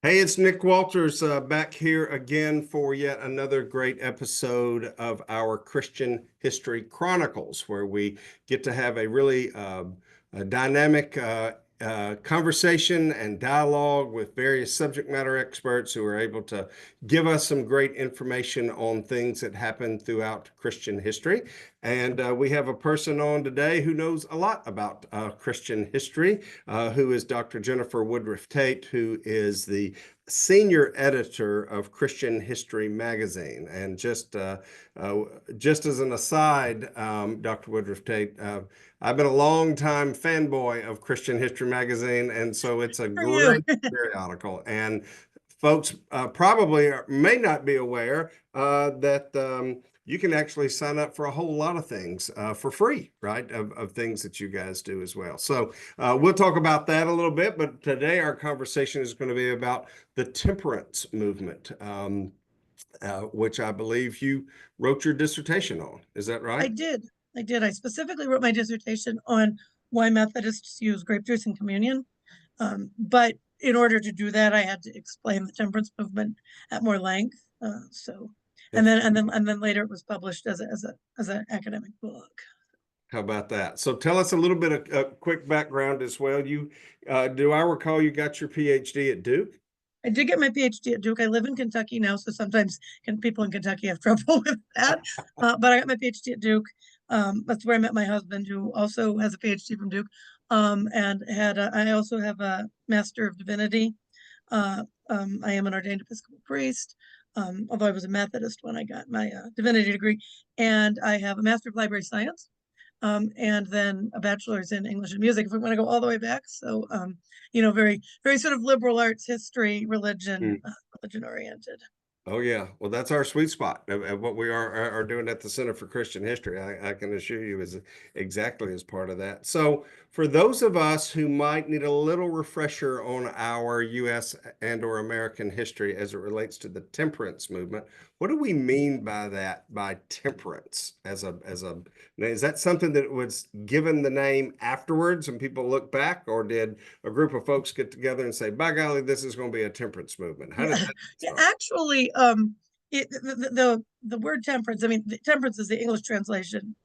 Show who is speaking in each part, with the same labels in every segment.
Speaker 1: Hey, it's Nick Walters back here again for yet another great episode of our Christian History Chronicles, where we get to have a really a dynamic conversation and dialogue with various subject matter experts who are able to give us some great information on things that happen throughout Christian history. And we have a person on today who knows a lot about Christian history, who is Dr. Jennifer Woodruff Tait, who is the senior editor of Christian History magazine. And just as an aside, Dr. Woodruff Tait, I've been a long time fanboy of Christian History magazine, and so it's a
Speaker 2: For you.
Speaker 1: great periodical. And folks probably may not be aware that you can actually sign up for a whole lot of things for free, right? Of things that you guys do as well. So we'll talk about that a little bit, but today our conversation is going to be about the temperance movement, which I believe you wrote your dissertation on. Is that
Speaker 2: I
Speaker 1: right?
Speaker 2: did. I did. I specifically wrote my dissertation on why Methodists use grape juice in communion. But in order to do that, I had to explain the temperance movement at more length. And
Speaker 1: That's
Speaker 2: then later it was published as an academic book.
Speaker 1: How about that? So tell us a little bit of a quick background as well. Do I recall you got your PhD at Duke?
Speaker 2: I did get my PhD at Duke. I live in Kentucky now, so sometimes people in Kentucky have trouble with that. But I got my PhD at Duke. That's where I met my husband, who also has a PhD from Duke, and I also have a Master of Divinity. I am an ordained Episcopal priest, although I was a Methodist when I got my divinity degree, and I have a Master of Library Science, and then a bachelor's in English and music, if we want to go all the way back. So, very, very sort of liberal arts, history, religion oriented.
Speaker 1: Oh yeah, well that's our sweet spot of what we are doing at the Center for Christian History. I can assure you is exactly as part of that. So for those of us who might need a little refresher on our U.S. and or American history as it relates to the temperance movement, what do we mean by that? By temperance as a is that something that was given the name afterwards and people look back, or did a group of folks get together and say, "By golly, this is going to be a temperance movement"? How did
Speaker 2: Yeah,
Speaker 1: that
Speaker 2: yeah.
Speaker 1: start?
Speaker 2: Actually, the word temperance. I mean, temperance is the English translation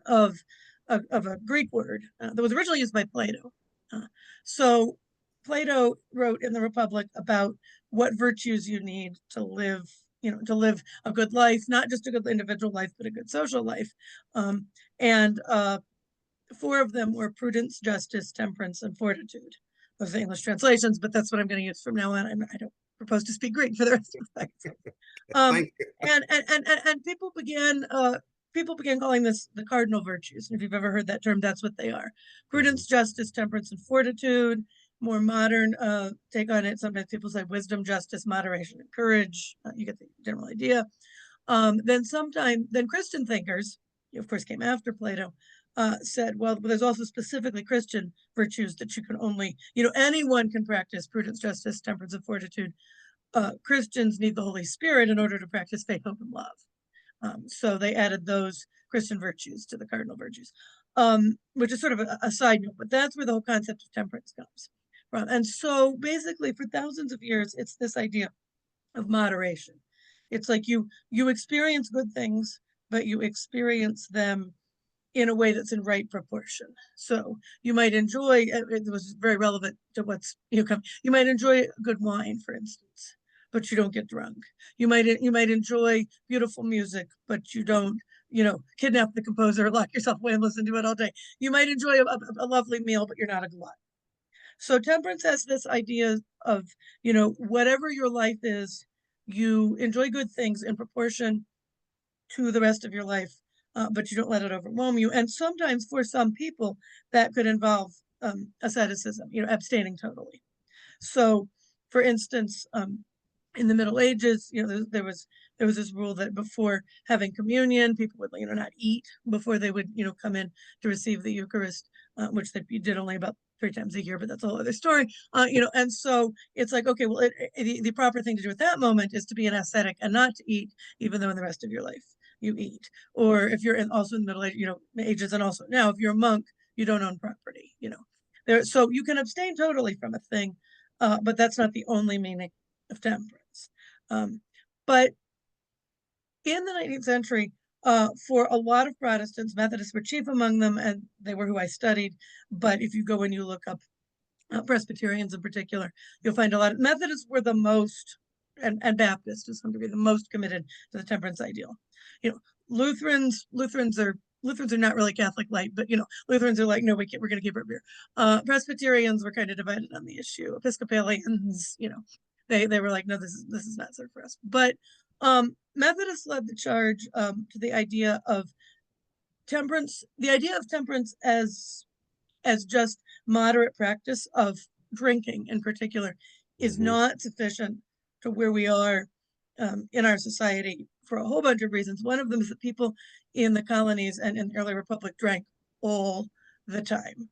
Speaker 2: of of a Greek word that was originally used by Plato. Uh, so Plato wrote in the Republic about what virtues you need to live, to live a good life, not just a good individual life, but a good social life. And Four of them were prudence, justice, temperance, and fortitude. Those are the English translations, but that's what I'm going to use from now on. I don't propose to speak Greek for the rest of my life. Um,
Speaker 1: Thank you.
Speaker 2: and people began calling this the cardinal virtues. And if you've ever heard that term, that's what they are:
Speaker 1: Mhm.
Speaker 2: prudence, justice, temperance, and fortitude. More modern take on it. Sometimes people say wisdom, justice, moderation, and courage. You get the general idea. Then Christian thinkers, of course, came after Plato, said, well, there's also specifically Christian virtues that you can only, anyone can practice prudence, justice, temperance, and fortitude. Christians need the Holy Spirit in order to practice faith, hope, and love. So they added those Christian virtues to the cardinal virtues, which is sort of a side note, but that's where the whole concept of temperance comes from. And so basically, for thousands of years, it's this idea of moderation. It's like you experience good things, but you experience them in a way that's in right proportion. So you might enjoy, it was very relevant to what's come. You might enjoy good wine, for instance, but you don't get drunk. You might enjoy beautiful music, but you don't, kidnap the composer, lock yourself away and listen to it all day. You might enjoy a lovely meal, but you're not a glutton. So temperance has this idea of, whatever your life is, you enjoy good things in proportion to the rest of your life, but you don't let it overwhelm you. And sometimes for some people, that could involve asceticism, abstaining totally. So, for instance, in the Middle Ages, there was this rule that before having communion, people would not eat before they would come in to receive the Eucharist, which they did only about 3 times a year, but that's a whole other story. And so it's like, okay, well, the proper thing to do at that moment is to be an ascetic and not to eat, even though in the rest of your life you eat. Or if you're also in the ages, and also now if you're a monk, you don't own property. So you can abstain totally from a thing, but that's not the only meaning of temperance. But in the 19th century, for a lot of Protestants, Methodists were chief among them, and they were who I studied. But if you go and you look up Presbyterians in particular, you'll find a lot of Methodists were the most, and Baptists to some degree, the most committed to the temperance ideal. You know, Lutherans are not really Catholic light, but Lutherans are like, no, we're going to keep our beer. Presbyterians were kind of divided on the issue. Episcopalians, they were like, no, this is not served for us. But Methodists led the charge to the idea of temperance, as just moderate practice of drinking in particular is not sufficient to where we are in our society for a whole bunch of reasons. One of them is that people in the colonies and in the early republic drank all the time.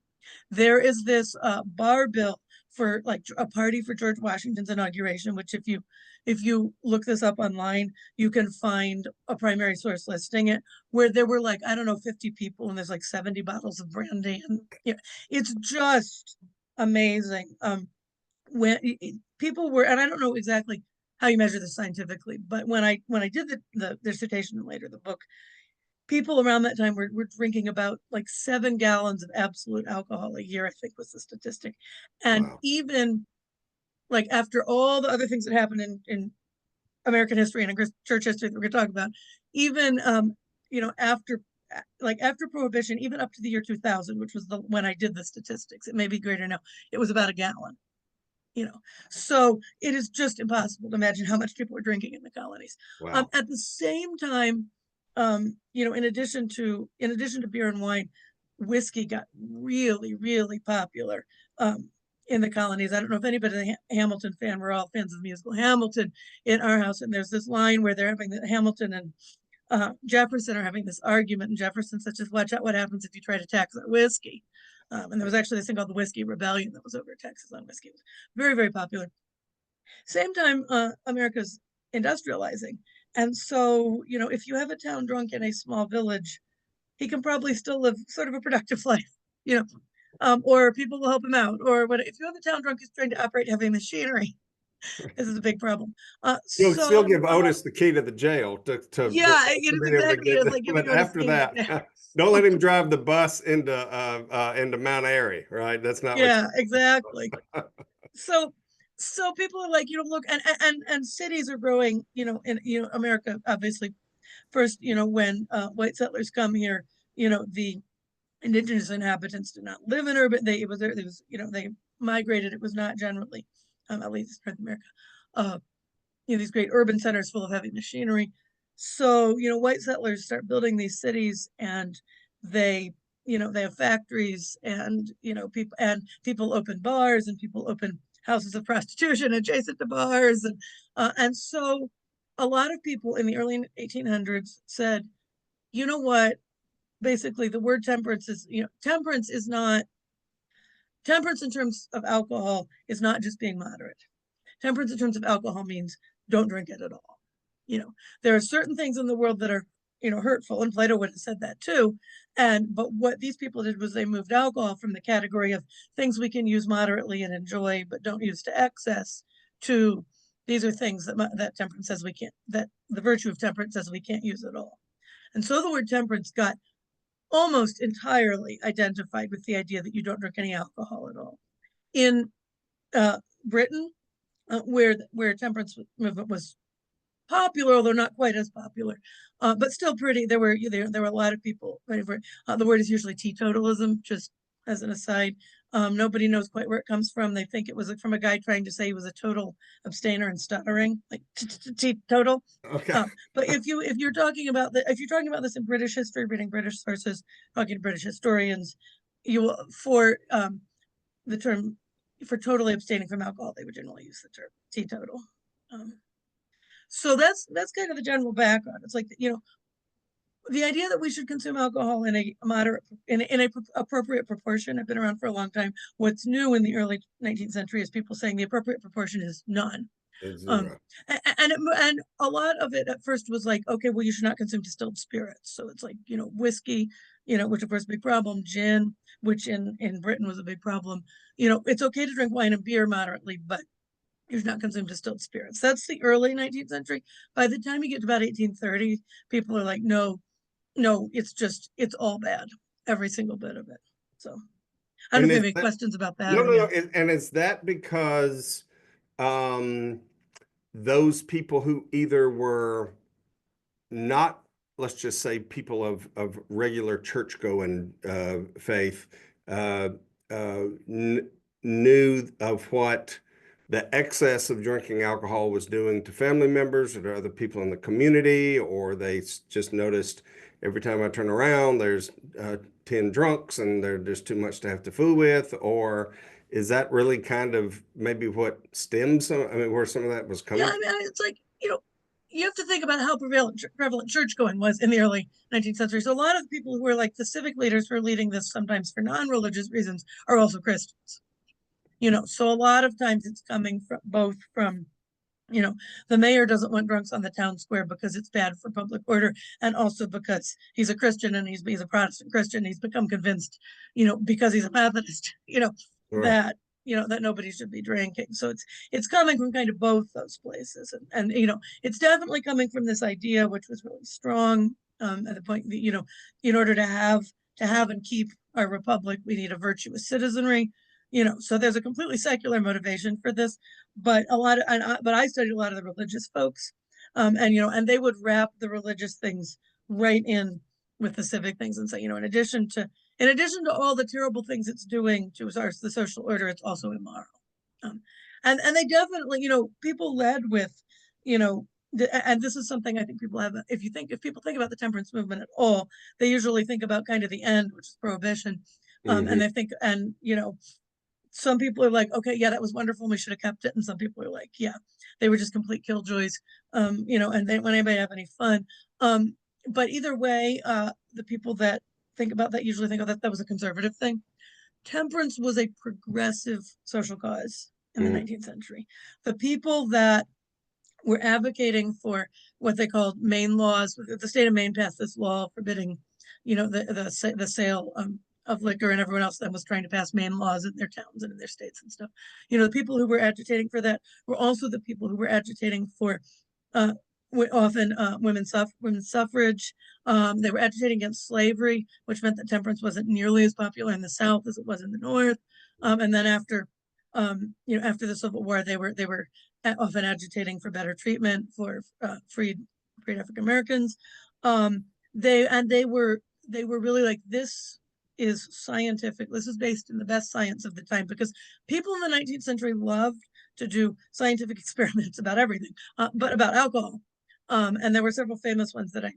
Speaker 2: There is this bar bill for like a party for George Washington's inauguration, which if you look this up online, you can find a primary source listing it, where there were like, I don't know, 50 people and there's like 70 bottles of brandy. And it's just amazing. When people were, and I don't know exactly how you measure this scientifically, but when I did the dissertation and later the book, people around that time were drinking about like 7 gallons of absolute alcohol a year, I think was the statistic. And even like after all the other things that happened in American history and in church history that we're going to talk about, even after Prohibition, even up to the year 2000, which was when I did the statistics, it may be greater now, it was about a gallon. So it is just impossible to imagine how much people were drinking in the colonies. At the same time, in addition to beer and wine, whiskey got really, really popular in the colonies. I don't know if anybody's a Hamilton fan. We're all fans of the musical Hamilton in our house, and there's this line where they're having Hamilton and Jefferson are having this argument, and Jefferson says, "Just watch out what happens if you try to tax our whiskey." And there was actually this thing called the Whiskey Rebellion that was over taxes on whiskey. It was very, very popular. Same time, America's industrializing. And so, if you have a town drunk in a small village, he can probably still live sort of a productive life, or people will help him out. Or if you have a town drunk who's trying to operate heavy machinery, this is a big problem.
Speaker 1: You'll still give Otis the key to the jail to
Speaker 2: yeah, it is exactly. It's like
Speaker 1: but after that, don't let him drive the bus into Mount Airy, right? That's not.
Speaker 2: Yeah, exactly. So people are like, look, and cities are growing, in America, obviously. First, when white settlers come here, the indigenous inhabitants did not live in urban. They migrated. It was not generally, at least North America, these great urban centers full of heavy machinery. So, white settlers start building these cities, and they have factories, and people open bars, and people open houses of prostitution adjacent to bars, and so a lot of people in the early 1800s said, you know what? Basically, the word temperance is, temperance in terms of alcohol is not just being moderate. Temperance in terms of alcohol means don't drink it at all. There are certain things in the world that are, hurtful, and Plato would have said that too. But what these people did was they moved alcohol from the category of things we can use moderately and enjoy, but don't use to excess, to these are things that temperance says we can't, that the virtue of temperance says we can't use at all. And so the word temperance got almost entirely identified with the idea that you don't drink any alcohol at all. In Britain, where temperance movement was popular, although not quite as popular, but still pretty. There were a lot of people ready for it. The word is usually teetotalism, just as an aside. Nobody knows quite where it comes from. They think it was from a guy trying to say he was a total abstainer and stuttering, like teetotal.
Speaker 1: Okay.
Speaker 2: But if you're talking about this in British history, reading British sources, talking to British historians, you will the term for totally abstaining from alcohol, they would generally use the term teetotal. So that's kind of the general background. It's like, the idea that we should consume alcohol in a moderate, in a appropriate proportion have been around for a long time. What's new in the early 19th century is people saying the appropriate proportion is none. And a lot of it at first was like, okay, well, you should not consume distilled spirits. So it's like, whiskey, which of course is a big problem, gin, which in Britain was a big problem. You know, it's okay to drink wine and beer moderately, but you should not consume distilled spirits. That's the early 19th century. By the time you get to about 1830, people are like, no, no, it's all bad, every single bit of it. So I don't know if you have any questions about that.
Speaker 1: No,
Speaker 2: Or,
Speaker 1: no, no.
Speaker 2: yeah.
Speaker 1: And is that because those people who either were not, let's just say, people of regular church going faith, uh, knew of what the excess of drinking alcohol was doing to family members or to other people in the community, or they just noticed every time I turn around, there's 10 drunks and they're just too much to have to fool with? Or is that really kind of maybe what stems, I mean, where some of that was
Speaker 2: Yeah,
Speaker 1: coming
Speaker 2: I mean, it's like, you know, you have to think about how prevalent church going was in the early 19th century. So a lot of the people who were like the civic leaders who are leading this, sometimes for non-religious reasons, are also Christians. You know, so a lot of times it's coming from both from, you know, the mayor doesn't want drunks on the town square because it's bad for public order, and also because he's a Christian and he's a Protestant Christian. He's become convinced, you know, because he's a Methodist, you know,
Speaker 1: Right.
Speaker 2: that that nobody should be drinking. So it's coming from kind of both those places, and you know, it's definitely coming from this idea, which was really strong at the point that, you know, in order to have and keep our republic, we need a virtuous citizenry. You know, so there's a completely secular motivation for this, but but I studied a lot of the religious folks, and you know, and they would wrap the religious things right in with the civic things and say, you know, in addition to all the terrible things it's doing to the social order, it's also immoral. Um, and they definitely, you know, people led with, you know, and this is something I think people have. If people think about the temperance movement at all, they usually think about kind of the end, which is prohibition, and they think, and you know, some people are like, okay, yeah, that was wonderful, we should have kept it, and some people are like, yeah, they were just complete killjoys, you know, and they didn't want anybody to have any fun. But either way, the people that think about that usually think, oh, that was a conservative thing. Temperance was a progressive social cause in the 19th century. The people that were advocating for what they called Maine laws. The state of Maine passed this law forbidding, you know, the sale of liquor, and everyone else then was trying to pass Maine laws in their towns and in their states and stuff. You know, the people who were agitating for that were also the people who were agitating for uh, often women's suffrage. They were agitating against slavery, which meant that temperance wasn't nearly as popular in the South as it was in the North. And then after, you know, after the Civil War, they were often agitating for better treatment for freed African Americans. They were really like, this is scientific. This is based in the best science of the time, because people in the 19th century loved to do scientific experiments about everything, but about alcohol. And there were several famous ones that I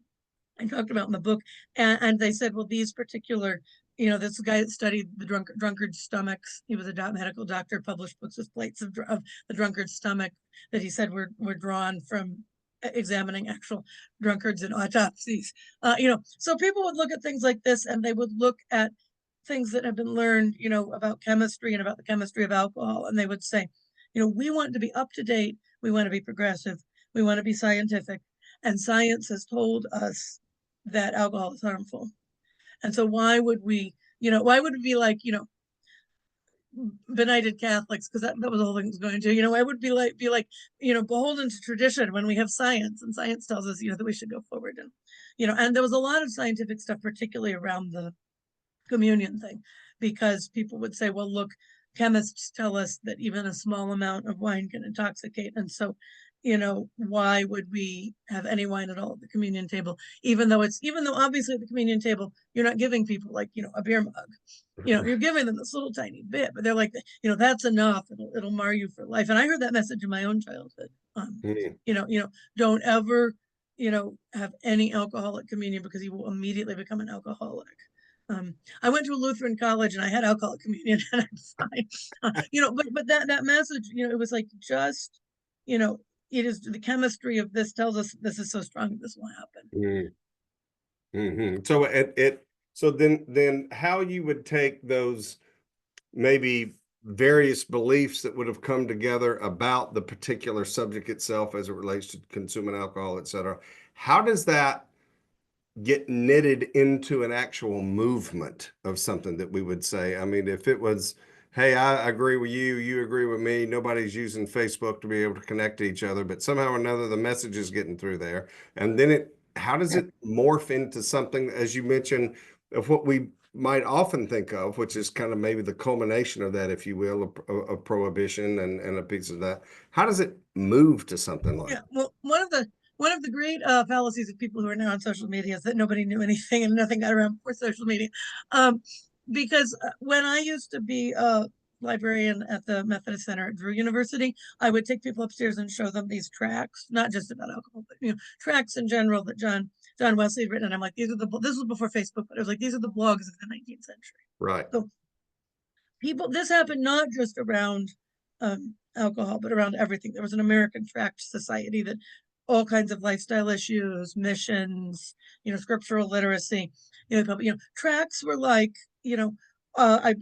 Speaker 2: talked about in the book, and they said, well, these particular, you know, this guy that studied the drunkard's stomachs, he was a medical doctor, published books with plates of the drunkard's stomach that he said were drawn from examining actual drunkards in autopsies. You know, so people would look at things like this, and they would look at things that have been learned, you know, about chemistry and about the chemistry of alcohol, and they would say, you know, we want to be up to date, we want to be progressive, we want to be scientific, and science has told us that alcohol is harmful. And so why would we, you know, why would it be like, you know, benighted Catholics, because that was the whole thing was going to, you know, I would be like, you know, beholden to tradition when we have science, and science tells us, you know, that we should go forward. And, you know, and there was a lot of scientific stuff, particularly around the communion thing, because people would say, well, look, chemists tell us that even a small amount of wine can intoxicate. And so, you know, why would we have any wine at all at the communion table? Even though obviously at the communion table, you're not giving people like, you know, a beer mug, you know, you're giving them this little tiny bit, but they're like, you know, that's enough. It'll mar you for life. And I heard that message in my own childhood. You know, don't ever, you know, have any alcohol at communion, because you will immediately become an alcoholic. I went to a Lutheran college and I had alcoholic communion, and I'm fine. You know, but that message, you know, it was like, just, you know, it is the chemistry of this tells us this is so strong, this will happen.
Speaker 1: So then how you would take those maybe various beliefs that would have come together about the particular subject itself as it relates to consuming alcohol, et cetera. How does that get knitted into an actual movement of something that we would say. I mean, if it was, hey, I agree with you, you agree with me, nobody's using Facebook to be able to connect to each other, but somehow or another the message is getting through there. And then how does it morph into something, as you mentioned, of what we might often think of, which is kind of maybe the culmination of that, if you will, of prohibition and a piece of that. How does it move to something like
Speaker 2: Yeah, well, one of the great fallacies of people who are now on social media is that nobody knew anything and nothing got around before social media. Because when I used to be a librarian at the Methodist Center at Drew University, I would take people upstairs and show them these tracts, not just about alcohol, but tracts in general that John Wesley had written. And I'm like, this was before Facebook, but it was like, these are the blogs of the 19th century.
Speaker 1: right?
Speaker 2: So this happened not just around alcohol, but around everything. There was an American Tract Society that all kinds of lifestyle issues, missions, scriptural literacy, tracts were like, I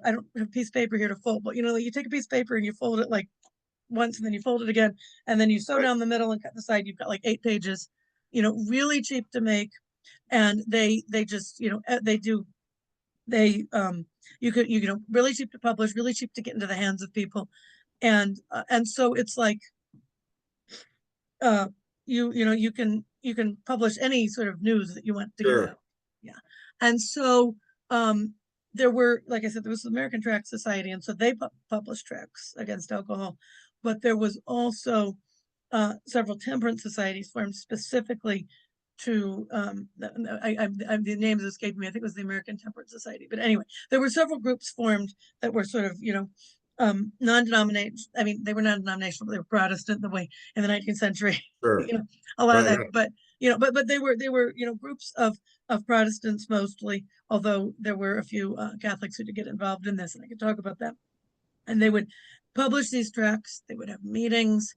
Speaker 2: don't have a piece of paper here to fold, but you take a piece of paper and you fold it like once and then you fold it again and then you sew down the middle and cut the side. You've got like 8 pages, really cheap to make. And they just, they do, really cheap to publish, really cheap to get into the hands of people. And so it's like, you can publish any sort of news that you want to get
Speaker 1: Sure.
Speaker 2: out. Yeah. And so there were, like I said, there was the American Tract Society, and so they published tracts against alcohol. But there was also several temperance societies formed specifically to the names escaped me. I think it was the American Temperance Society. But anyway, there were several groups formed that were sort of, non-denominational. I mean, they were non-denominational, but they were Protestant the way in the 19th century,
Speaker 1: Sure.
Speaker 2: a lot of
Speaker 1: Right.
Speaker 2: that. But but they were groups of Protestants mostly, although there were a few Catholics who did get involved in this, and I could talk about that. And they would publish these tracts. They would have meetings.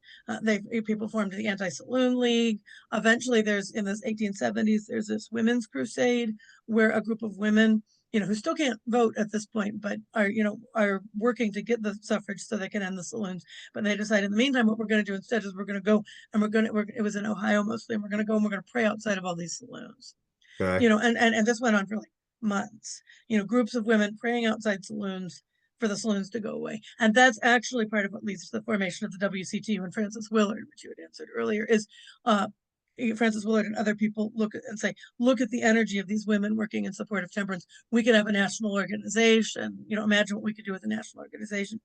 Speaker 2: People formed the Anti-Saloon League. Eventually, in the 1870s, there's this women's crusade where a group of women, who still can't vote at this point, but are working to get the suffrage so they can end the saloons. But they decided in the meantime, what we're going to do instead is we're going to go and it was in Ohio mostly, and we're going to go and we're going to pray outside of all these saloons.
Speaker 1: Okay.
Speaker 2: And this went on for like months. Groups of women praying outside saloons for the saloons to go away. And that's actually part of what leads to the formation of the WCTU and Francis Willard, which you had answered earlier, is Francis Willard and other people look at the energy of these women working in support of temperance. We could have a national organization. Imagine what we could do with a national organization.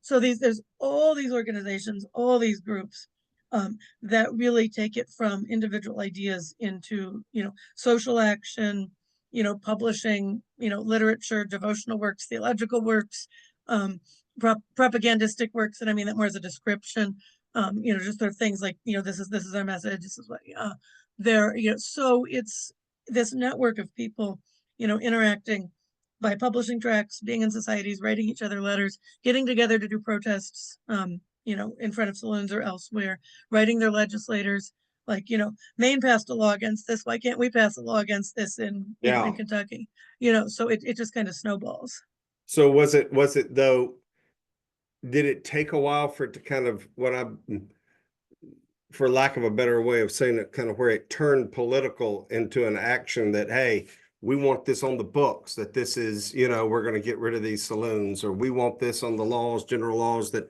Speaker 2: So there's all these organizations, all these groups that really take it from individual ideas into, social action, publishing, literature, devotional works, theological works, propagandistic works. And I mean that more as a description, just sort of things like, this is our message. This is what there, so it's this network of people, interacting by publishing tracts, being in societies, writing each other letters, getting together to do protests, in front of saloons or elsewhere, writing their legislators. Like, Maine passed a law against this. Why can't we pass a law against this in Kentucky? So it just kind of snowballs.
Speaker 1: So was it though, did it take a while for it to kind of for lack of a better way of saying it, kind of where it turned political into an action that, hey, we want this on the books, that this is, we're going to get rid of these saloons, or we want this on the laws, general laws, that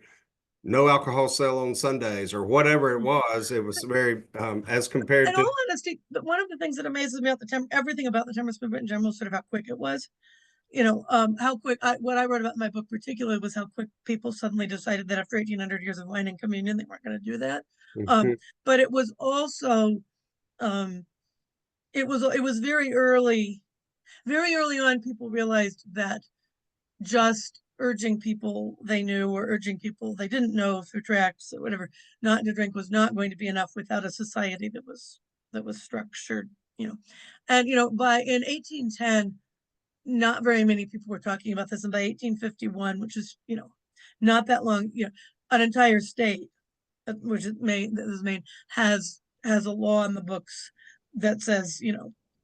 Speaker 1: no alcohol sale on Sundays, or whatever it was. It was very, as compared
Speaker 2: In
Speaker 1: to.
Speaker 2: all honesty, but one of the things that amazes me about everything about the temperance movement in general, sort of how quick it was. How quick, what I wrote about in my book particularly was how quick people suddenly decided that after 1800 years of wine and communion, they weren't going to do that. But it was also, it was very early on, people realized that just urging people they knew or urging people they didn't know through tracts or whatever not to drink was not going to be enough without a society that was structured. And by in 1810, not very many people were talking about this, and by 1851, which is not that long, an entire state, which is Maine, has a law in the books that says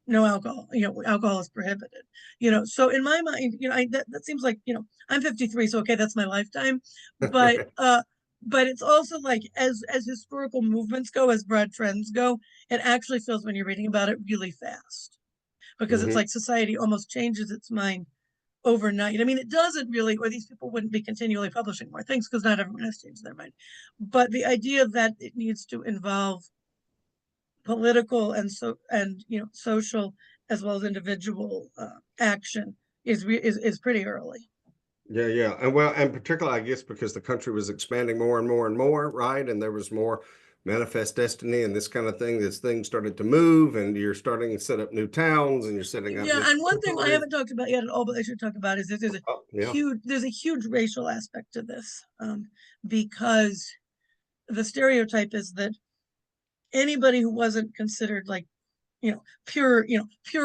Speaker 2: no alcohol. Alcohol is prohibited. So in my mind, that seems like, I'm 53, so okay, that's my lifetime. But but it's also like, as historical movements go, as broad trends go, it actually feels, when you're reading about it, really fast. because it's
Speaker 1: Hmm.
Speaker 2: like society almost changes its mind overnight. I mean, it doesn't really, or these people wouldn't be continually publishing more things because not everyone has changed their mind. But the idea that it needs to involve political and social as well as individual action is pretty early.
Speaker 1: Yeah, yeah. And well, and particularly, I guess, because the country was expanding more and more and more, right? And there was more manifest destiny and this kind of thing. This thing started to move, and you're starting to set up new towns and you're setting up
Speaker 2: Yeah,
Speaker 1: new
Speaker 2: and one thing I
Speaker 1: territories.
Speaker 2: haven't talked about yet at all, but I should talk about is that
Speaker 1: Oh, yeah.
Speaker 2: there's a huge racial aspect to this, because the stereotype is that anybody who wasn't considered like pure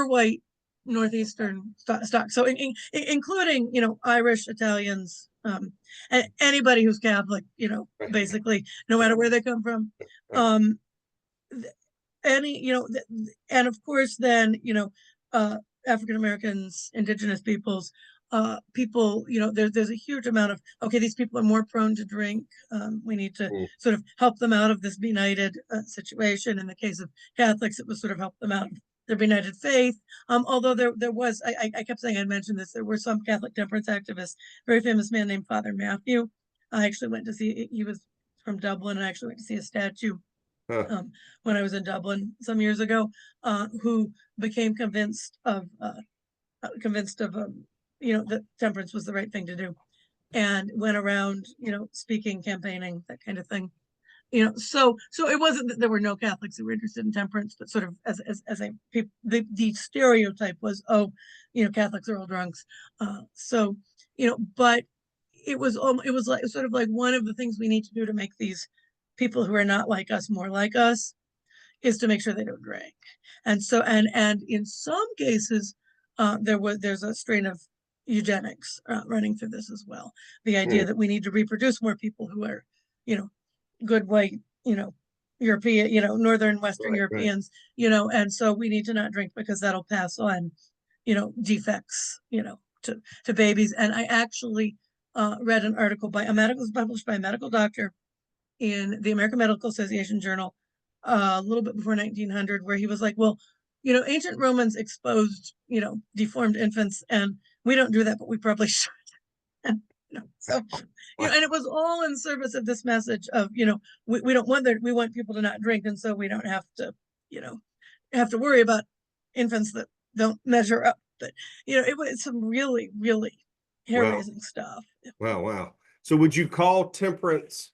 Speaker 2: white northeastern stock, so including Irish, Italians, and anybody who's Catholic,
Speaker 1: Right.
Speaker 2: basically no matter where they come from,
Speaker 1: Right.
Speaker 2: um any and of course then African Americans, indigenous peoples, people, there's a huge amount of, okay, these people are more prone to drink. We need to
Speaker 1: Mm.
Speaker 2: sort of help them out of this benighted situation. In the case of Catholics, it was sort of help them out of their benighted faith. Although there was, I kept saying I'd mentioned this, there were some Catholic temperance activists, very famous man named Father Matthew. I actually went to see, he was from Dublin, and I actually went to see a statue
Speaker 1: Huh.
Speaker 2: when I was in Dublin some years ago, who became convinced of that temperance was the right thing to do, and went around speaking, campaigning, that kind of thing. So it wasn't that there were no Catholics who were interested in temperance, but sort of as a the stereotype was, oh, Catholics are all drunks. So but it was like sort of like one of the things we need to do to make these people who are not like us more like us is to make sure they don't drink. And so and in some cases, there's a strain of eugenics running through this as well. The idea
Speaker 1: Mm.
Speaker 2: that we need to reproduce more people who are, good white, European, Northern Western
Speaker 1: Right, right.
Speaker 2: Europeans, and so we need to not drink because that'll pass on, defects, to babies. And I actually read an article published by a medical doctor in the American Medical Association journal a little bit before 1900, where he was like, well, ancient Romans exposed, deformed infants, and we don't do that, but we probably should. And, so,
Speaker 1: Wow.
Speaker 2: and it was all in service of this message of, we don't want we want people to not drink, and so we don't have to, worry about infants that don't measure up. But, it was some really, really
Speaker 1: Wow.
Speaker 2: hair-raising stuff.
Speaker 1: Wow. Wow. So would you call temperance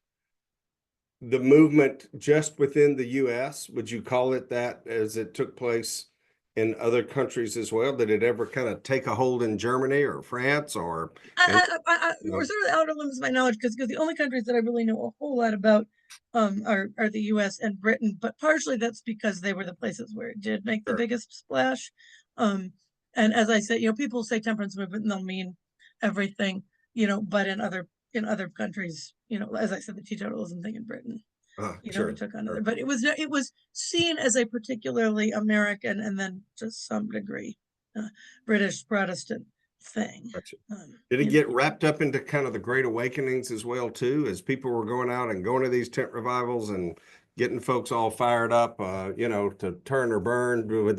Speaker 1: the movement just within the US? Would you call it that as it took place in other countries as well? Did it ever kind of take a hold in Germany or France or and
Speaker 2: We're sort of the outer limits of my knowledge because the only countries that I really know a whole lot about are the U.S. and Britain, but partially that's because they were the places where it did make the
Speaker 1: sure.
Speaker 2: biggest splash. Um, and as I said, people say temperance movement and they'll mean everything, but in other countries, as I said, the teetotalism thing in Britain, it
Speaker 1: Sure.
Speaker 2: took on other,
Speaker 1: Sure.
Speaker 2: but it was seen as a particularly American and then to some degree British Protestant thing.
Speaker 1: Gotcha. Did it
Speaker 2: You know,
Speaker 1: get wrapped up into kind of the Great Awakenings as well too, as people were going out and going to these tent revivals and getting folks all fired up, to turn or burn? Would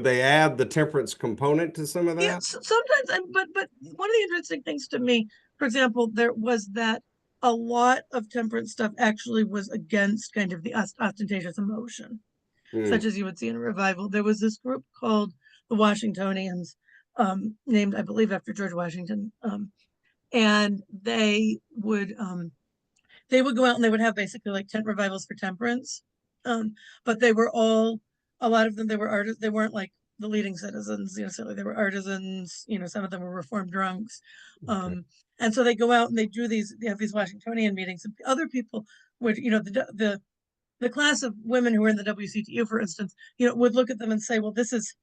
Speaker 1: they add the temperance component to some of
Speaker 2: yeah.
Speaker 1: that?
Speaker 2: Sometimes, but one of the interesting things to me, for example, there was that a lot of temperance stuff actually was against kind of the ostentatious emotion, such
Speaker 1: Hmm.
Speaker 2: as you would see in a revival. There was this group called the Washingtonians, named, I believe, after George Washington, and they would go out and they would have basically like tent revivals for temperance. But they were all, a lot of them, they were artists. They weren't like the leading citizens, certainly they were artisans, some of them were reformed drunks.
Speaker 1: Okay.
Speaker 2: And so they go out and they have these Washingtonian meetings, and other people would, the class of women who were in the WCTU, for instance, would look at them and say, well, this is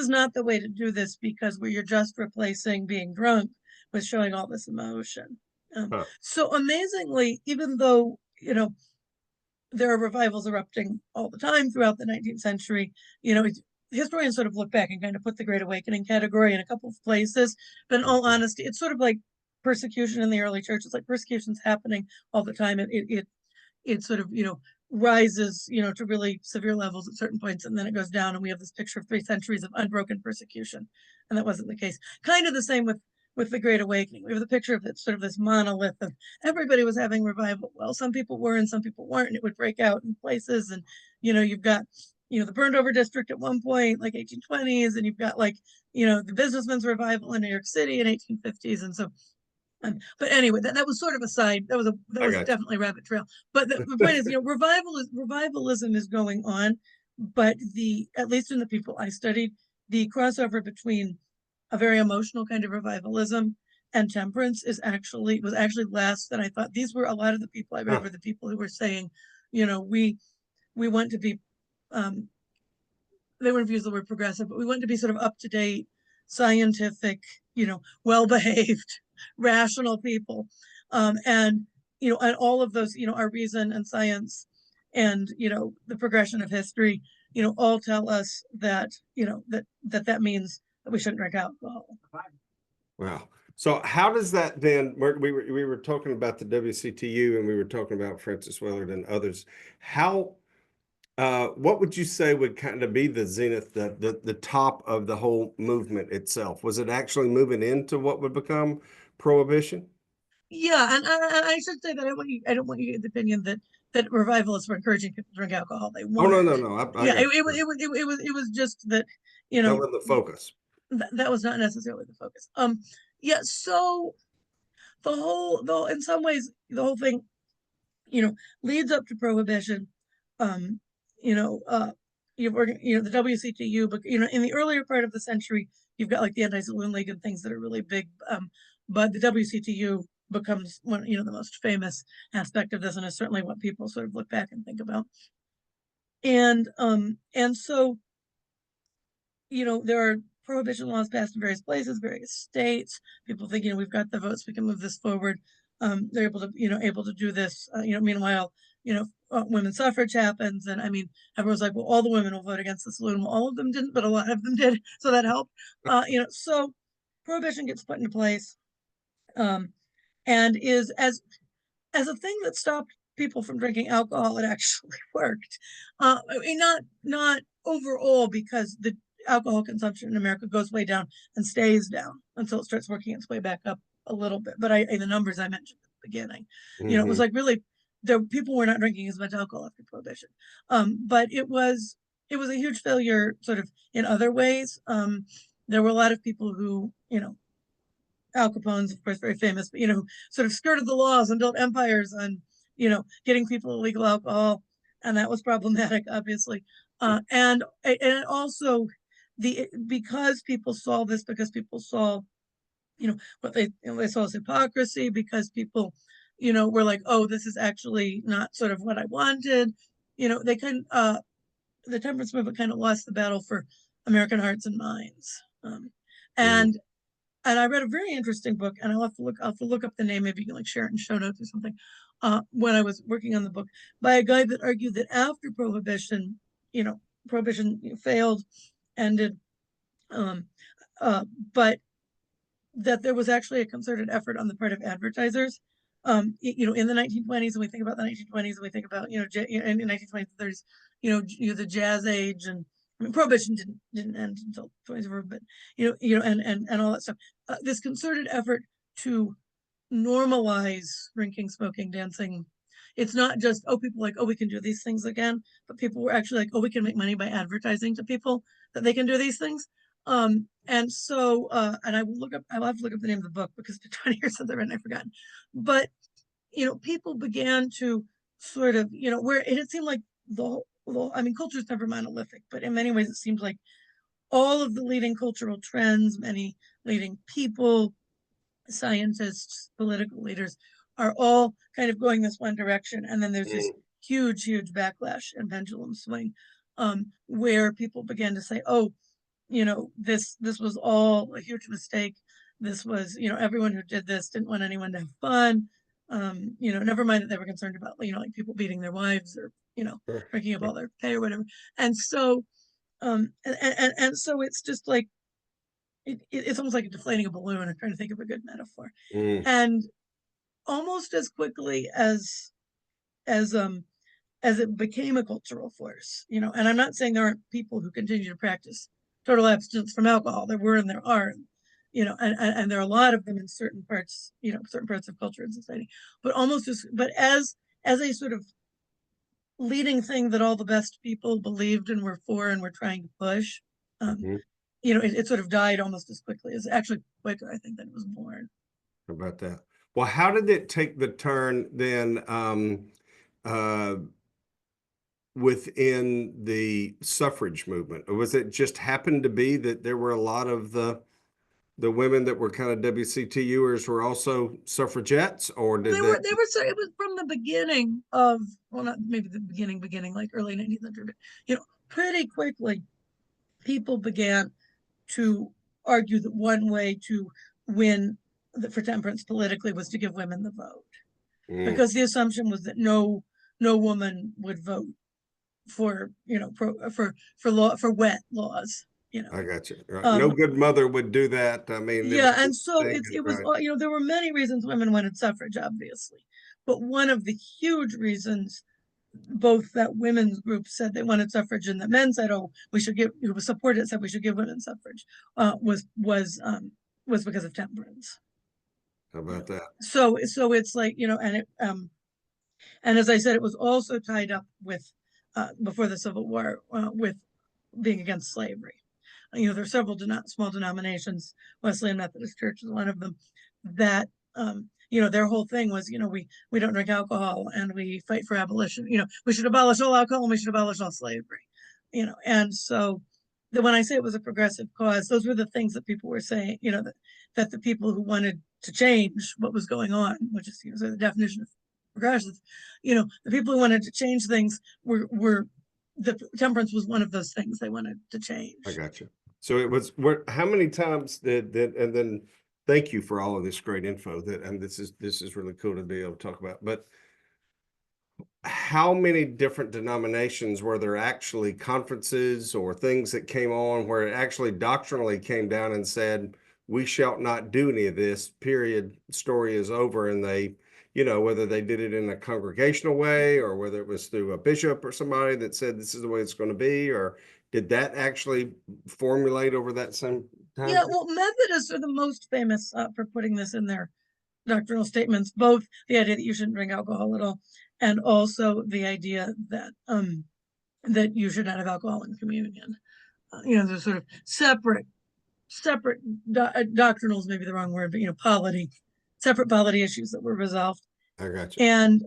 Speaker 2: not the way to do this, because you're just replacing being drunk with showing all this emotion.
Speaker 1: Huh.
Speaker 2: So amazingly, even though, there are revivals erupting all the time throughout the 19th century, historians sort of look back and kind of put the Great Awakening category in a couple of places. But in all honesty, it's sort of like persecution in the early church. It's like persecution's happening all the time. It sort of, rises, to really severe levels at certain points, and then it goes down, and we have this picture of 3 centuries of unbroken persecution, and that wasn't the case. Kind of the same with the Great Awakening. We have the picture of it, sort of this monolith of everybody was having revival. Well, some people were and some people weren't, and it would break out in places. And you've got the burned over district at one point, like 1820s, and you've got like the businessman's revival in New York City in 1850s, and so. But anyway, that was sort of a side. That was definitely a rabbit trail. But the point is, revivalism is going on, but at least in the people I studied, the crossover between a very emotional kind of revivalism and temperance was actually less than I thought. These were a lot of the people I read were the people who were saying, we want to be, they wouldn't use the word progressive, but we want to be sort of up to date, scientific, well behaved, rational people, and all of those, our reason and science, and the progression of history, all tell us that that means that we shouldn't drink alcohol.
Speaker 1: Wow. So how does that then, we were talking about the WCTU, and we were talking about Francis Willard and others. What would you say would kind of be the zenith, the top of the whole movement itself? Was it actually moving into what would become prohibition?
Speaker 2: Yeah, and I should say that I don't want you to get the opinion that revivalists were encouraging people to drink alcohol. They
Speaker 1: Oh,
Speaker 2: weren't.
Speaker 1: no. I
Speaker 2: Yeah,
Speaker 1: got
Speaker 2: it was just that
Speaker 1: that was the focus.
Speaker 2: that was not necessarily the focus. Yeah. So though in some ways the whole thing, leads up to prohibition. Um, you know, uh, the WCTU, but in the earlier part of the century, you've got like the Anti-Saloon League and things that are really big. But the WCTU becomes one, the most famous aspect of this, and is certainly what people sort of look back and think about. And so, there are prohibition laws passed in various places, various states. People think, we've got the votes, we can move this forward. They're able to do this. Meanwhile, women's suffrage happens, and I mean, everyone's like, well, all the women will vote against the saloon. Well, all of them didn't, but a lot of them did, so that helped. So prohibition gets put into place, and is as a thing that stopped people from drinking alcohol. It actually worked. I mean, not overall, because the alcohol consumption in America goes way down and stays down until it starts working its way back up a little bit. But the numbers I mentioned at the beginning, it was like really, people were not drinking as much alcohol after prohibition. But it was a huge failure sort of in other ways. There were a lot of people who, Al Capone's, of course, very famous, but, sort of skirted the laws and built empires on, getting people illegal alcohol. And that was problematic, obviously. And also because people saw this, because people saw, what they saw as hypocrisy, because people, were like, oh, this is actually not sort of what I wanted. They couldn't, the temperance movement kind of lost the battle for American hearts and minds. And I read a very interesting book, and I'll have to look up the name. Maybe you can like share it in show notes or something. When I was working on the book, by a guy that argued that after prohibition, prohibition failed, ended, but that there was actually a concerted effort on the part of advertisers. In the 1920s, and we think about the 1920s, and we think about, in the 1920s, there's, the jazz age, and I mean, prohibition didn't end until 24, but and all that stuff. This concerted effort to normalize drinking, smoking, dancing. It's not just, people like, we can do these things again, but people were actually like, we can make money by advertising to people that they can do these things. And so, and I'll have to look up the name of the book, because it's been 20 years since I read it and I've forgotten. But, people began to sort of, where it seemed like I mean, culture is never monolithic, but in many ways it seems like all of the leading cultural trends, many leading people, scientists, political leaders, are all kind of going this one direction. And then there's this huge backlash and pendulum swing, where people began to say, this was all a huge mistake. This was, everyone who did this didn't want anyone to have fun. Never mind that they were concerned about, like people beating their wives, or, breaking up all their pay or whatever. And so, and so it's just like, it's almost like deflating a balloon. I'm trying to think of a good metaphor. And almost as quickly as as it became a cultural force, and I'm not saying there aren't people who continue to practice total abstinence from alcohol. There were and there are, and there are a lot of them in certain parts, certain parts of culture and society. But as a sort of leading thing that all the best people believed and were for and were trying to push,
Speaker 1: Mhm.
Speaker 2: it sort of died almost as quickly. It's actually quicker, I think, than it was born.
Speaker 1: How about that? Well, how did it take the turn then uh, within the suffrage movement? Or was it just happened to be that there were a lot of the women that were kind of WCTUers were also suffragettes, or did that?
Speaker 2: They were, so it was from the beginning of, well, not maybe the beginning, like early 19th century, but, pretty quickly, people began to argue that one way to win for temperance politically was to give women the vote,
Speaker 1: Mm,
Speaker 2: because the assumption was that no woman would vote for for wet laws.
Speaker 1: I got you. Right. No
Speaker 2: Um,
Speaker 1: good mother would do that. I mean, it
Speaker 2: yeah,
Speaker 1: was
Speaker 2: and so
Speaker 1: thing,
Speaker 2: it was,
Speaker 1: right?
Speaker 2: there were many reasons women wanted suffrage, obviously, but one of the huge reasons, both that women's groups said they wanted suffrage and that men said, oh, we should give, who supported it said we should give women suffrage, was because of temperance.
Speaker 1: How about that?
Speaker 2: So it's like, and as I said, it was also tied up with, before the Civil War, with being against slavery. There are several small denominations, Wesleyan Methodist Church is one of them, that, their whole thing was, we don't drink alcohol and we fight for abolition. We should abolish all alcohol and we should abolish all slavery. And so when I say it was a progressive cause, those were the things that people were saying, that the people who wanted to change what was going on, which is, so the definition of progressive, the people who wanted to change things were the temperance was one of those things they wanted to
Speaker 1: I
Speaker 2: change.
Speaker 1: got you. So it was how many times did and then thank you for all of this great info that and this is really cool to be able to talk about. But how many different denominations were there actually conferences or things that came on where it actually doctrinally came down and said, we shall not do any of this, period, story is over. And they, whether they did it in a congregational way or whether it was through a bishop or somebody that said this is the way it's going to be, or did that actually formulate over that same time?
Speaker 2: Yeah, well, Methodists are the most famous for putting this in their doctrinal statements, both the idea that you shouldn't drink alcohol at all, and also the idea that you should not have alcohol in communion. There's sort of separate doctrinals, maybe the wrong word, but separate polity issues that were resolved.
Speaker 1: I got you.
Speaker 2: And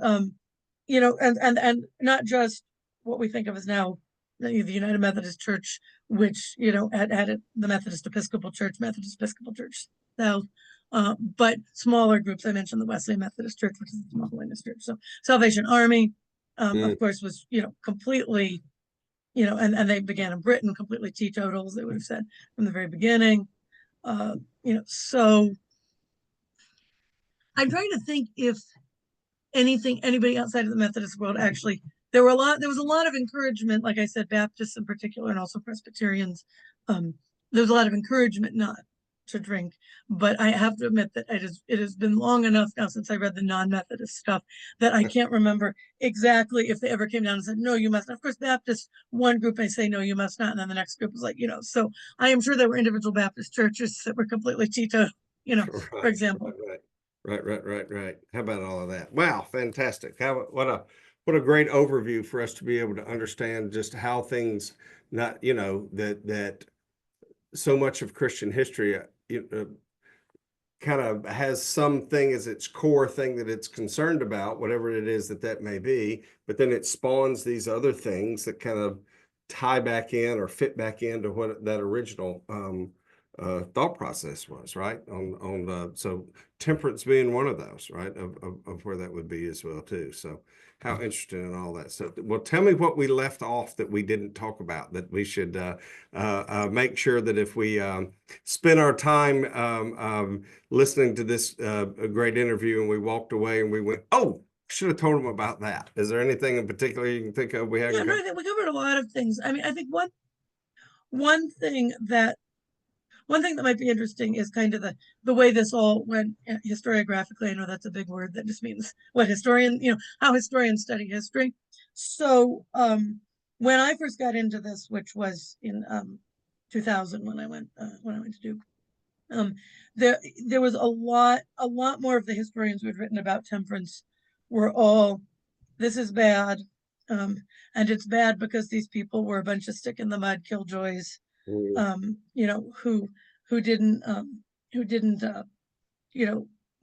Speaker 2: and not just what we think of as now the United Methodist Church, which had the Methodist Episcopal Church, South, but smaller groups. I mentioned the Wesleyan Methodist Church, which is the small holiness church. So Salvation Army, of course, was completely, and they began in Britain, completely teetotals, they would have said from the very beginning. So I'm trying to think if anybody outside of the Methodist world actually, there was a lot of encouragement, like I said, Baptists in particular, and also Presbyterians. There was a lot of encouragement not to drink, but I have to admit that it has been long enough now since I read the non-Methodist stuff that I can't remember exactly if they ever came down and said, no, you must not. Of course, Baptist, one group may say, no, you must not, and then the next group was like, so I am sure there were individual Baptist churches that were completely teetotal, for example.
Speaker 1: Right. How about all of that? Wow, fantastic. What a great overview for us to be able to understand just how things not, that so much of Christian history kind of has something as its core thing that it's concerned about, whatever it is that may be, but then it spawns these other things that kind of tie back in or fit back into what that original thought process was, right? So temperance being one of those, right? Of where that would be as well too. So how interesting and all that stuff. Well, tell me what we left off that we didn't talk about that we should make sure that if we spend our time listening to this great interview and we walked away and we went, oh, should have told them about that. Is there anything in particular you can think of we hadn't covered?
Speaker 2: I think we covered a lot of things. I mean, I think one thing that might be interesting is kind of the way this all went historiographically. I know that's a big word that just means what historian, how historians study history. So when I first got into this, which was in 2000 when I went to Duke, there was a lot more of the historians who had written about temperance were all, this is bad, and it's bad because these people were a bunch of stick in the mud killjoys, who didn't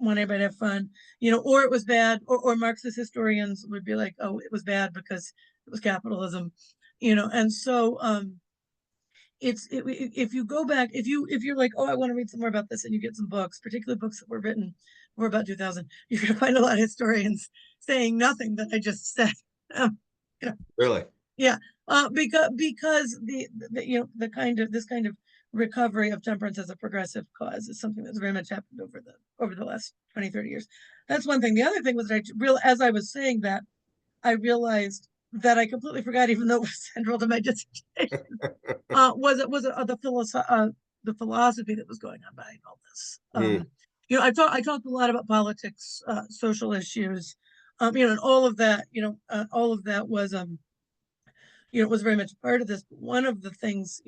Speaker 2: want anybody to have fun, or it was bad, or Marxist historians would be like, oh, it was bad because it was capitalism, and so if you go back, if you're like, oh, I want to read some more about this, and you get some books, particularly books that were written more about 2000, you're going to find a lot of historians saying nothing that I just said.
Speaker 1: Really?
Speaker 2: Yeah, because the kind of this kind of recovery of temperance as a progressive cause is something that's very much happened over the last 20, 30 years. That's one thing. The other thing was that as I was saying that, I realized that I completely forgot, even though it was central to my dissertation, was the philosophy that was going on behind all this. I talked a lot about politics, social issues, and all of that. All of that was was very much part of this. But one of the things,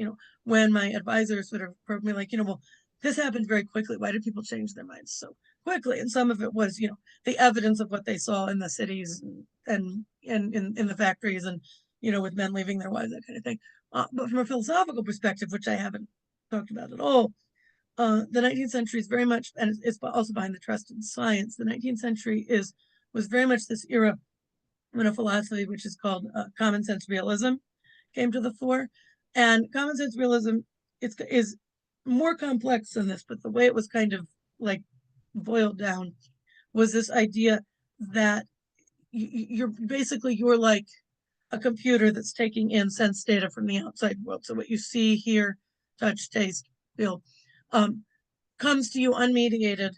Speaker 2: when my advisor sort of probed me, like, well, this happened very quickly. Why did people change their minds so quickly? And some of it was, the evidence of what they saw in the cities and in the factories, and with men leaving their wives, that kind of thing. But from a philosophical perspective, which I haven't talked about at all, the 19th century is very much, and it's also behind the trust in science. The 19th century was very much this era when a philosophy which is called common sense realism came to the fore. And common sense realism is more complex than this, but the way it was kind of like boiled down was this idea that you're like a computer that's taking in sense data from the outside world. So what you see, hear, touch, taste, feel, comes to you unmediated,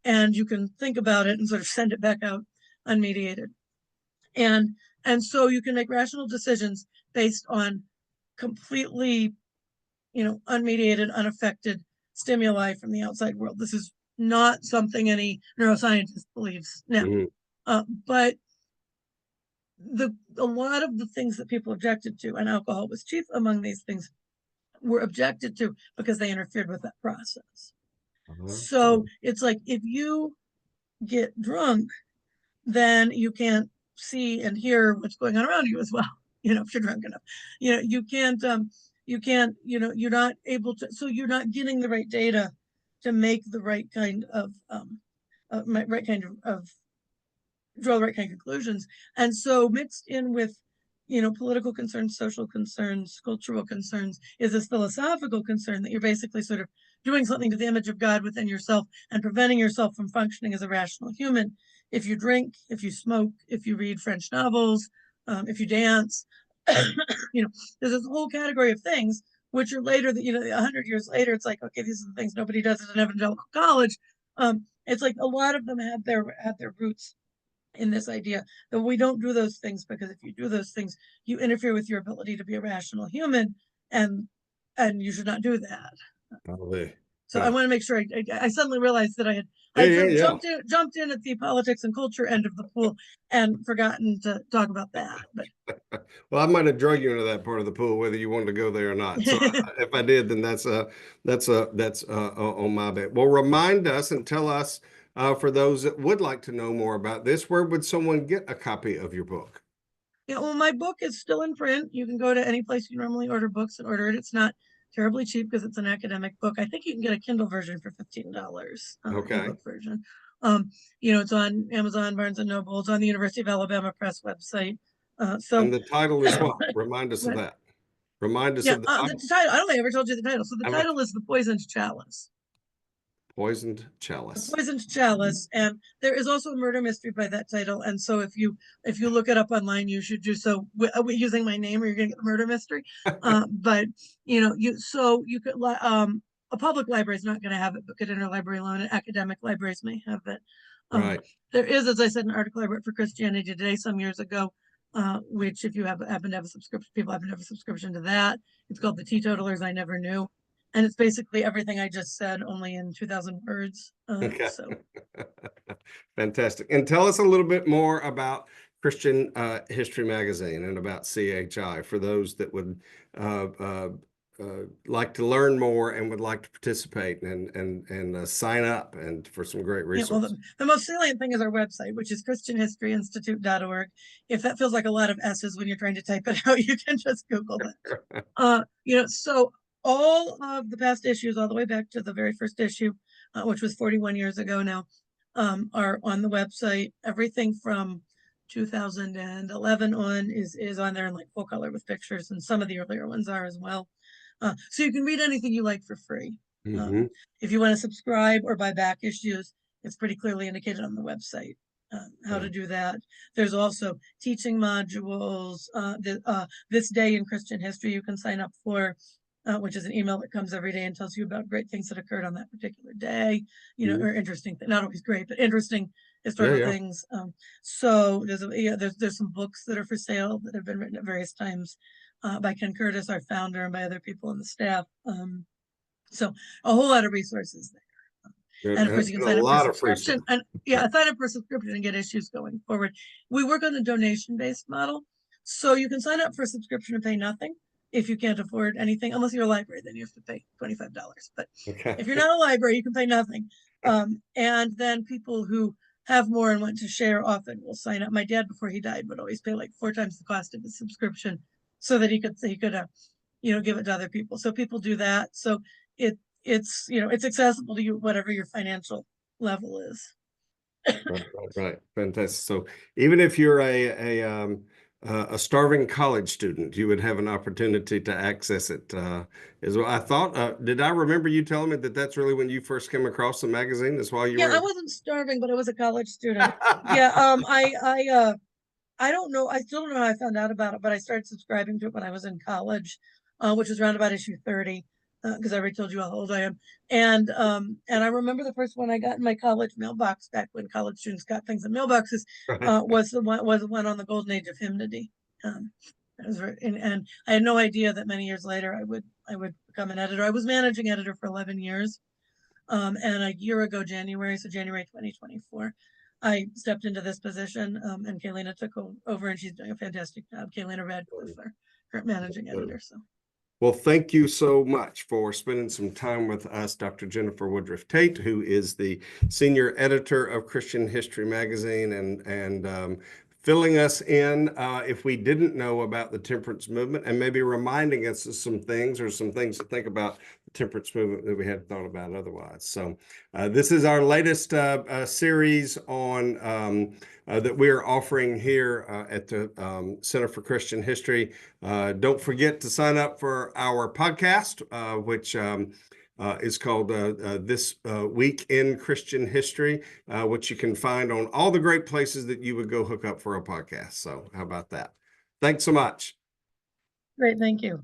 Speaker 2: and you can think about it and sort of send it back out unmediated. And so you can make rational decisions based on completely, unmediated, unaffected stimuli from the outside world. This is not something any neuroscientist believes now. But a lot of the things that people objected to, and alcohol was chief among these things, were objected to because they interfered with that process. So it's like, if you get drunk, then you can't see and hear what's going on around you as well. If you're drunk enough, you can't, you're not able to, so you're not getting the right data to make the right kind of, draw the right kind of conclusions. And so mixed in with, political concerns, social concerns, cultural concerns, is this philosophical concern that you're basically sort of doing something to the image of God within yourself and preventing yourself from functioning as a rational human. If you drink, if you smoke, if you read French novels, if you dance, there's this whole category of things which are later, that 100 years later, it's like, okay, these are the things nobody does at an evangelical college. It's like a lot of them had their roots in this idea that we don't do those things because if you do those things, you interfere with your ability to be a rational human, and you should not do that. So I want to make sure I suddenly realized that I jumped in at the politics and culture end of the pool and forgotten to talk about that. But
Speaker 1: well, I might have drug you into that part of the pool, whether you wanted to go there or not. So if I did, then that's on my bad. Well, remind us and tell us, for those that would like to know more about this, where would someone get a copy of your book?
Speaker 2: Yeah, well, my book is still in print. You can go to any place you normally order books and order it. It's not terribly cheap because it's an academic book. I think you can get a Kindle version for $15.
Speaker 1: Okay.
Speaker 2: Ebook version. It's on Amazon, Barnes and Noble. It's on the University of Alabama Press website.
Speaker 1: And the title is what? Remind us of that. Remind us of the title.
Speaker 2: The title. I don't think I ever told you the title. So the title is The Poisoned Chalice.
Speaker 1: Poisoned Chalice.
Speaker 2: The Poisoned Chalice, and there is also a murder mystery by that title. And so if you look it up online, you should do so using my name, or you're gonna get the murder mystery. But you could a public library is not going to have it, but could interlibrary loan it. Academic libraries may have it.
Speaker 1: Right.
Speaker 2: There is, as I said, an article I wrote for Christianity Today some years ago, which if you happen to have a subscription, people happen to have a subscription to that. It's called The Teetotalers I Never Knew. And it's basically everything I just said, only in 2,000 words.
Speaker 1: Okay. So fantastic. And tell us a little bit more about Christian History Magazine and about CHI for those that would like to learn more and would like to participate and sign up and for some great
Speaker 2: Yeah, well,
Speaker 1: resources.
Speaker 2: the most salient thing is our website, which is christianhistoryinstitute.org. If that feels like a lot of S's when you're trying to type it out, you can just Google that. So all of the past issues, all the way back to the very first issue, which was 41 years ago now, are on the website. Everything from 2011 on is on there in like full color with pictures, and some of the earlier ones are as well. So you can read anything you like for free.
Speaker 1: Mm-hmm.
Speaker 2: If you want to subscribe or buy back issues, it's pretty clearly indicated on the website how to do that. There's also teaching modules. This day in Christian history you can sign up for, which is an email that comes every day and tells you about great things that occurred on that particular day, or interesting, not always great, but interesting historical things. So there's some books that are for sale that have been written at various times by Ken Curtis, our founder, and by other people on the staff. So a whole lot of resources there. And of course, you can sign up for subscription. And sign up for subscription and get issues going forward. We work on a donation-based model. So you can sign up for a subscription and pay nothing. If you can't afford anything, unless you're a library, then you have to pay $25. But if you're not a library, you can pay nothing. And then people who have more and want to share often will sign up. My dad, before he died, would always pay like 4 times the cost of his subscription so that he could give it to other people. So people do that. So it's accessible to you, whatever your financial level is.
Speaker 1: Right. Fantastic. So even if you're a starving college student, you would have an opportunity to access it as well. I thought, did I remember you telling me that that's really when you first came across the magazine? That's why you were.
Speaker 2: I wasn't starving, but I was a college student. I don't know. I still don't know how I found out about it, but I started subscribing to it when I was in college, which was around about issue 30. Because I already told you how old I am. And I remember the first one I got in my college mailbox back when college students got things in mailboxes was the one on the golden age of hymnody. And I had no idea that many years later I would become an editor. I was managing editor for 11 years. And a year ago, January 2024, I stepped into this position, and Kaylina took over, and she's doing a fantastic job. Kaylina Radcliffe, our current managing editor. So.
Speaker 1: Well, thank you so much for spending some time with us, Dr. Jennifer Woodruff Tait, who is the senior editor of Christian History Magazine, and filling us in if we didn't know about the temperance movement, and maybe reminding us of some things or some things to think about the temperance movement that we hadn't thought about otherwise. So this is our latest series on that we're offering here at the Center for Christian History. Don't forget to sign up for our podcast, which is called This Week in Christian History, which you can find on all the great places that you would go hook up for a podcast. So how about that? Thanks so much.
Speaker 2: Great. Thank you.